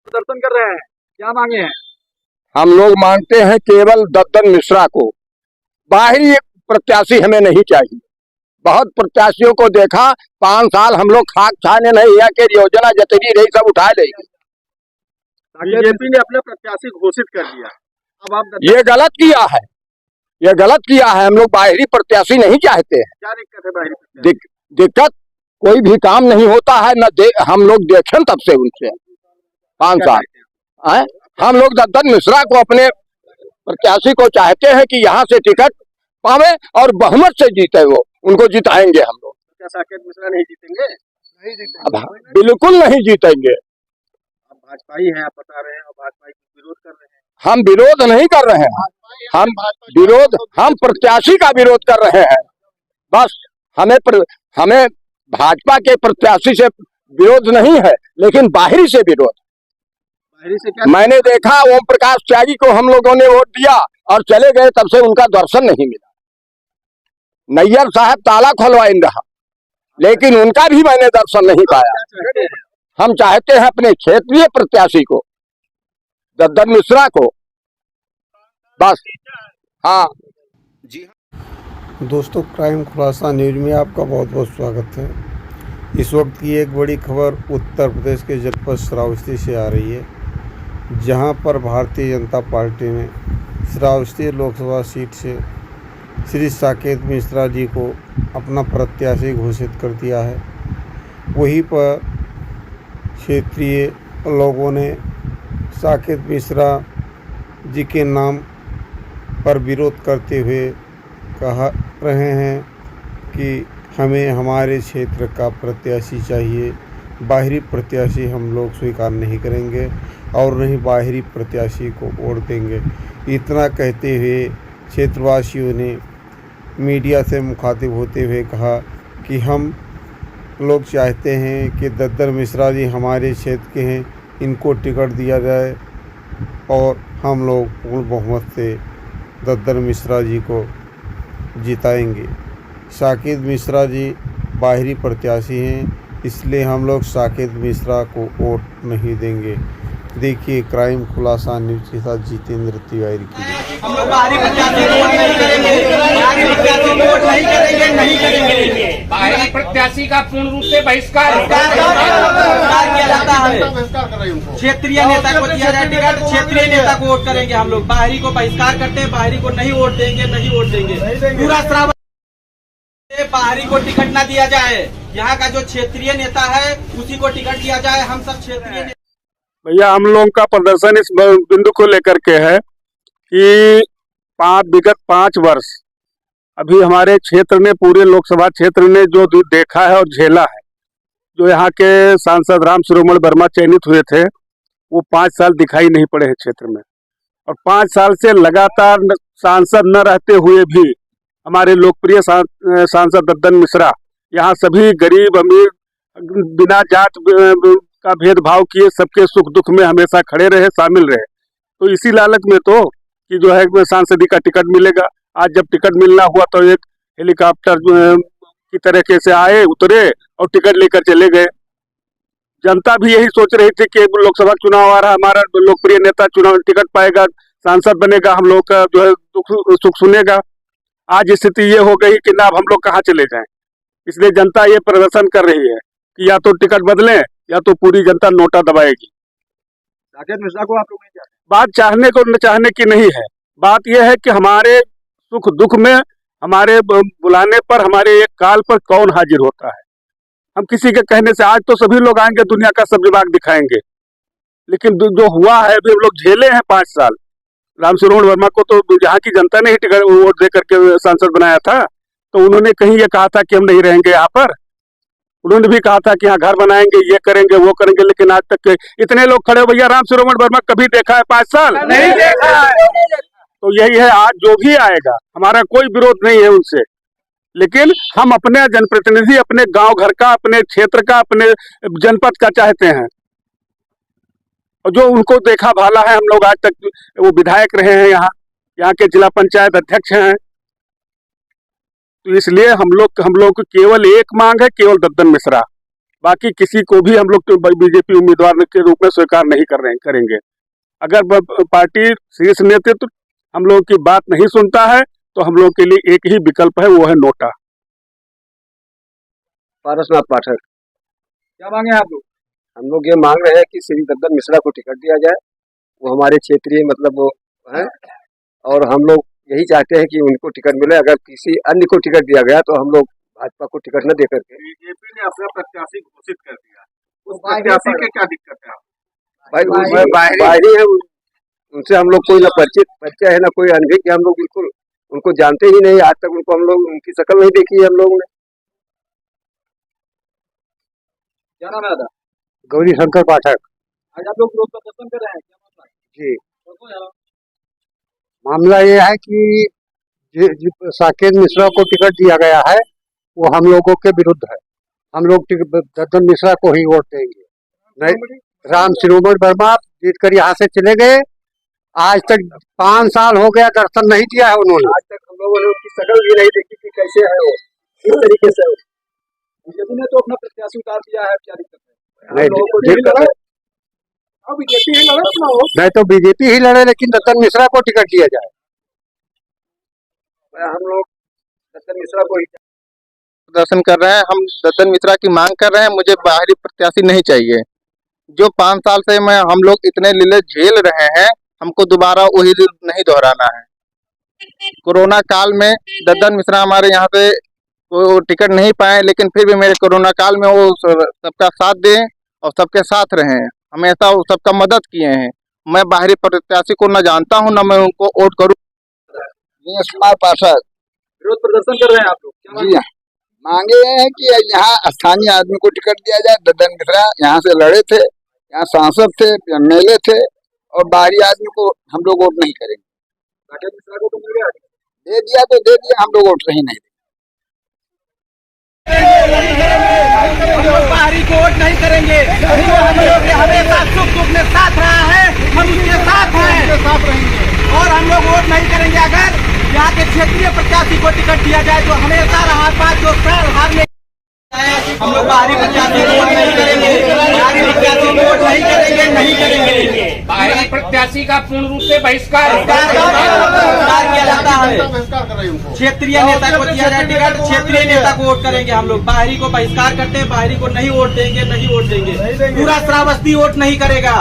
प्रदर्शन कर रहे हैं, क्या मांगे हैं? हम लोग मांगते हैं केवल दद्दन मिश्रा को, बाहरी प्रत्याशी हमें नहीं चाहिए। बहुत प्रत्याशियों को देखा, 5 साल हम लोग खाक छाने नहीं है कि योजना जितनी रही सब उठा लेगी। बीजेपी ने अपने प्रत्याशी घोषित कर दिया, अब आप ये गलत किया है, ये गलत किया है। हम लोग बाहरी प्रत्याशी नहीं चाहते हैं। क्या दिक्कत है बाहरी प्रत्याशी? दिक्कत कोई भी काम नहीं होता है न हम लोग देखें तब से उनसे 5 साल आए। हम लोग दद्दन मिश्रा को अपने प्रत्याशी को चाहते हैं कि यहाँ से टिकट पावे और बहुमत से जीते, वो उनको जिताएंगे हम लोग। क्या साकेत मिश्रा नहीं जीतेंगे? नहीं जीतेंगे, बिल्कुल नहीं जीतेंगे। आप भाजपाई हैं, आप बता रहे हैं, और भाजपाई विरोध कर रहे हैं। हम विरोध नहीं कर रहे हैं, हम प्रत्याशी का विरोध कर रहे हैं। बस हमें भाजपा के प्रत्याशी से विरोध नहीं है, लेकिन बाहरी से विरोध। बाहरी से क्या? मैंने देखा ओम प्रकाश त्यागी को हम लोगों ने वोट दिया और चले गए, तब से उनका दर्शन नहीं मिला। नैयर साहब ताला खुलवाइन रहा, लेकिन उनका भी मैंने दर्शन नहीं पाया। हम चाहते हैं अपने क्षेत्रीय प्रत्याशी को, दद्दन मिश्रा को, बस। हाँ जी दोस्तों, क्राइम खुलासा न्यूज में आपका बहुत बहुत स्वागत है। इस वक्त की एक बड़ी खबर उत्तर प्रदेश के जनपद श्रावस्ती से आ रही है, जहां पर भारतीय जनता पार्टी ने श्रावस्ती लोकसभा सीट से श्री साकेत मिश्रा जी को अपना प्रत्याशी घोषित कर दिया है। वहीं पर क्षेत्रीय लोगों ने साकेत मिश्रा जी के नाम पर विरोध करते हुए कह रहे हैं कि हमें हमारे क्षेत्र का प्रत्याशी चाहिए, बाहरी प्रत्याशी हम लोग स्वीकार नहीं करेंगे और नहीं बाहरी प्रत्याशी को वोट देंगे। इतना कहते हुए क्षेत्रवासियों ने मीडिया से मुखातिब होते हुए कहा कि हम लोग चाहते हैं कि दद्दन मिश्रा जी हमारे क्षेत्र के हैं, इनको टिकट दिया जाए और हम लोग पूर्ण बहुमत से दद्दन मिश्रा जी को जिताएंगे। साकेत मिश्रा जी बाहरी प्रत्याशी हैं, इसलिए हम लोग साकेत मिश्रा को वोट नहीं देंगे। देखिए क्राइम खुलासा न्यूज के साथ जितेंद्र तिवारी की। हम लोग बाहरी प्रत्याशी वोट नहीं करेंगे, बाहरी प्रत्याशी वोट नहीं करेंगे, नहीं करेंगे। बाहरी प्रत्याशी का पूर्ण रूप से बहिष्कार किया जाता है। क्षेत्रीय नेता को दिया जाए टिकट, क्षेत्रीय नेता को वोट करेंगे। हम लोग बाहरी को बहिष्कार करते हैं, बाहरी को नहीं वोट देंगे, नहीं वोट देंगे। पूरा श्रावण बाहरी को टिकट ना दिया जाए, यहाँ का जो क्षेत्रीय नेता है उसी को टिकट दिया जाए। हम सब क्षेत्रीय। भैया हम लोगों का प्रदर्शन इस बिंदु को लेकर के है कि विगत 5 वर्ष अभी हमारे क्षेत्र ने, पूरे लोकसभा क्षेत्र ने जो देखा है और झेला है, जो यहाँ के सांसद राम शिरोमणि वर्मा चयनित हुए थे, वो 5 साल दिखाई नहीं पड़े हैं क्षेत्र में। और 5 साल से लगातार सांसद न रहते हुए भी हमारे लोकप्रिय सांसद दद्दन मिश्रा यहाँ सभी गरीब अमीर बिना जात का भेदभाव किए सबके सुख दुख में हमेशा खड़े रहे, शामिल रहे। तो इसी लालच में तो कि जो है सांसदी का टिकट मिलेगा। आज जब टिकट मिलना हुआ तो एक हेलीकॉप्टर की तरीके से आए, उतरे और टिकट लेकर चले गए। जनता भी यही सोच रही थी कि लोकसभा चुनाव आ रहा, हमारा लोकप्रिय नेता चुनाव टिकट पाएगा, सांसद बनेगा, हम लोग का जो है सुख सुनेगा। आज स्थिति ये हो गई कि ना अब हम लोग कहाँ चले जाएं। इसलिए जनता ये प्रदर्शन कर रही है कि या तो टिकट बदलें या तो पूरी जनता नोटा दबाएगी। साकेत मिश्रा को आप लोग नहीं चाहते? बात चाहने को न चाहने की नहीं है, बात यह है कि हमारे सुख दुख में, हमारे बुलाने पर, हमारे एक काल पर कौन हाजिर होता है। हम किसी के कहने से, आज तो सभी लोग आएंगे, दुनिया का सब विभाग दिखाएंगे, लेकिन जो हुआ है अभी हम लोग झेले हैं 5 साल। राम शिरोमणि वर्मा को तो यहाँ की जनता ने ही टिकट वोट दे करके सांसद बनाया था, तो उन्होंने कहीं ये कहा था कि हम नहीं रहेंगे यहाँ पर। उन्होंने भी कहा था कि यहाँ घर बनाएंगे, ये करेंगे, वो करेंगे, लेकिन आज तक इतने लोग खड़े। भैया राम शिरोमणि वर्मा कभी देखा है 5 साल? नहीं देखा है। तो यही है, आज जो भी आएगा हमारा कोई विरोध नहीं है उनसे, लेकिन हम अपने जनप्रतिनिधि, अपने गांव घर का, अपने क्षेत्र का, अपने जनपद का चाहते हैं। और जो उनको देखा भाला है, हम लोग आज तक वो विधायक रहे हैं, यहाँ के जिला पंचायत अध्यक्ष हैं। तो इसलिए हम लोग की केवल एक मांग है, केवल दद्दन मिश्रा। बाकी किसी को भी हम लोग तो बीजेपी उम्मीदवार के रूप में स्वीकार नहीं करेंगे। अगर पार्टी शीर्ष नेतृत्व हम लोगों की बात नहीं सुनता है तो हम लोगों के लिए एक ही विकल्प है, वो है नोटा। पारसनाथ पाठक। क्या मांगे आप लोग? हम लोग ये मांग रहे हैं कि श्री दद्दन मिश्रा को टिकट दिया जाए, वो हमारे क्षेत्रीय मतलब वो है, और हम लोग यही चाहते हैं कि उनको टिकट मिले। अगर किसी अन्य को टिकट दिया गया तो हम लोग भाजपा को टिकट न देकर के बीजेपी ने अपना प्रत्याशी घोषित कर दिया, उस प्रत्याशी के क्या दिक्कत है? भाई बाहरी है, उनसे हम लोग कोई न परिचय है न कोई अनभिज्ञ, हम लोग बिल्कुल उनको जानते ही नहीं। आज तक उनको हम लोग उनकी शक्ल नहीं देखी है हम लोगों ने। क्या नाम है दादा? गौरी शंकर पाठक आज आप लोग विरोध प्रदर्शन कर रहे हैं, क्या मामला है? जी। क्यों यार? मामला ये है कि साकेत मिश्रा को टिकट दिया गया है, वो हम लोगों के विरुद्ध है। हम लोग दद्दन मिश्रा को ही वोट देंगे। नहीं, राम शिरोमणि वर्मा जीत कर यहाँ से चले गए। आज तक 5 साल हो गया, दर्शन नहीं दिया है उन्होंने। आज तक हम लोगों ने उनकी शक्ल भी नहीं देखी कि कैसे है वो, किस तरीके से। बीजेपी ने तो अपना प्रत्याशी उतार दिया है, क्या दिक्कत है? नहीं तो बीजेपी ही लड़े, लेकिन दद्दन मिश्रा को टिकट दिया जाए। हम लोग दद्दन मिश्रा को ही प्रदर्शन कर रहे हैं। हम दद्दन मिश्रा की मांग कर रहे हैं। मुझे बाहरी प्रत्याशी नहीं चाहिए। जो 5 साल से हम लोग इतने लीले झेल रहे हैं, हमको दोबारा वही नहीं दोहराना है। कोरोना काल में दद्दन मिश्रा हमारे यहाँ से वो टिकट नहीं पाए, लेकिन फिर भी मेरे कोरोना काल में वो सबका साथ दें और सबके साथ रहें। हमेशा वो सबका मदद किए हैं। मैं बाहरी प्रत्याशी को न जानता हूँ, न मैं उनको वोट करूँ। कुमार पाठक। विरोध प्रदर्शन कर रहे हैं आप लोग, क्या मांगे? जी, मांगे हैं कि यहाँ स्थानीय आदमी को टिकट दिया जाए। दद्दन मिश्रा यहाँ से लड़े थे, यहाँ सांसद थे, एमएलए थे, और बाहरी आदमी को हम लोग वोट नहीं करेंगे। साकेत मिश्रा को तो मिल गया, दे दिया तो दे दिया, हम लोग वोट नहीं देंगे। हम लोग बाहरी को वोट नहीं करेंगे। हमेशा सुख दुख में साथ रहा है, हम उसके साथ हैं और हम लोग वोट नहीं करेंगे। अगर यहाँ के क्षेत्रीय प्रत्याशी को टिकट दिया जाए तो हमेशा रहा 5 साल हारने। हम लोग बाहरी प्रत्याशी को वोट नहीं करेंगे, बाहरी प्रत्याशी को वोट नहीं करेंगे, नहीं करेंगे। बाहरी प्रत्याशी का पूर्ण रूप से बहिष्कार किया जाता है। क्षेत्रीय नेता को दिया जाए टिकट, क्षेत्रीय नेता को वोट करेंगे हम लोग। बाहरी को बहिष्कार करते हैं, बाहरी को नहीं वोट देंगे, नहीं वोट देंगे। पूरा श्रावस्ती वोट नहीं करेगा।